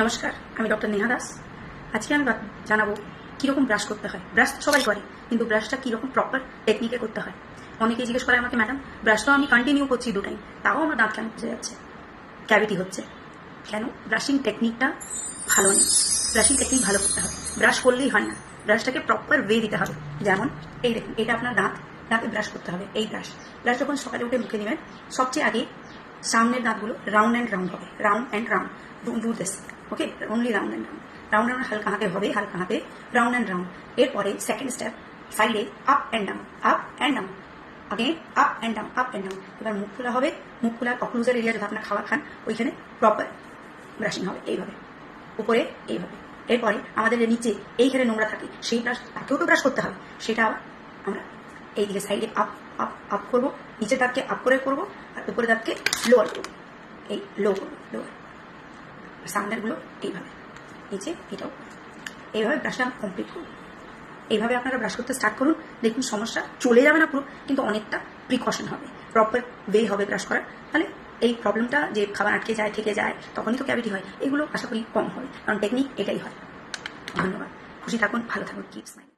নমস্কার, আমি ডক্টর নেহা দাস। আজকে আমি জানাবো কীরকম ব্রাশ করতে হয়। ব্রাশ তো সবাই করে, কিন্তু ব্রাশটা কীরকম প্রপার টেকনিকে করতে হয়। অনেকেই জিজ্ঞেস করে আমাকে, ম্যাডাম ব্রাশ তো আমি কন্টিনিউ করছি 2 টাইম, তাও আমার দাঁত কেন বুঝে যাচ্ছে, ক্যাভিটি হচ্ছে কেন? ব্রাশিং টেকনিকটা ভালো নেই। ব্রাশিং টেকনিক ভালো করতে হবে। ব্রাশ করলেই হয় না, ব্রাশটাকে প্রপার ওয়ে দিতে হবে। যেমন এই দেখুন, এটা আপনার দাঁতে ব্রাশ করতে হবে। এই ব্রাশ যখন সকালে উঠে মুখে নেবেন, সবচেয়ে আগে সামনের দাঁতগুলো রাউন্ড অ্যান্ড রাউন্ড হবে। Round and round, do this, okay, only round and round. Round round হালকা হাতে হবে, হালকা হাতে রাউন্ড অ্যান্ড রাউন্ড। এরপরে সেকেন্ড স্টেপ, সাইডে up and down, up and down, আগে up and down, up and down. এবার মুখ খোলা হবে, মুখ খোলার অক্লুজার এরিয়া যদি আপনার খাবার খান, ওইখানে প্রপার ব্রাশিং হবে এইভাবে, উপরে এইভাবে। এরপরে আমাদের নিচে এইখানে নোংরা থাকে, সেই ব্রাশ তাকেও তো ব্রাশ করতে হবে। সেটা আমরা এইদিকে সাইডে আপ আপ আপ করবো, নিচের দাঁতকে আপ করে করবো, আর উপরে দাঁতকে লোয়ার করবো। এই লো করবো, লোয়ার। সামনেরগুলো এইভাবে, নিচে এটাও এইভাবে ব্রাশটা কমপ্লিট করবো। এইভাবে আপনারা ব্রাশ করতে স্টার্ট করুন, দেখুন সমস্যা চলে যাবে না পুরো, কিন্তু অনেকটা প্রিকশন হবে, প্রপার ওয়ে হবে ব্রাশ করার। তাহলে এই প্রবলেমটা যে খাবার আটকে যায়, থেকে যায়, তখনই তো ক্যাভিটি হয়, এগুলো আশা করি কম হবে, কারণ টেকনিক এটাই হয়। ধন্যবাদ, খুশি থাকুন, ভালো থাকুন, কিপ স্মাইল।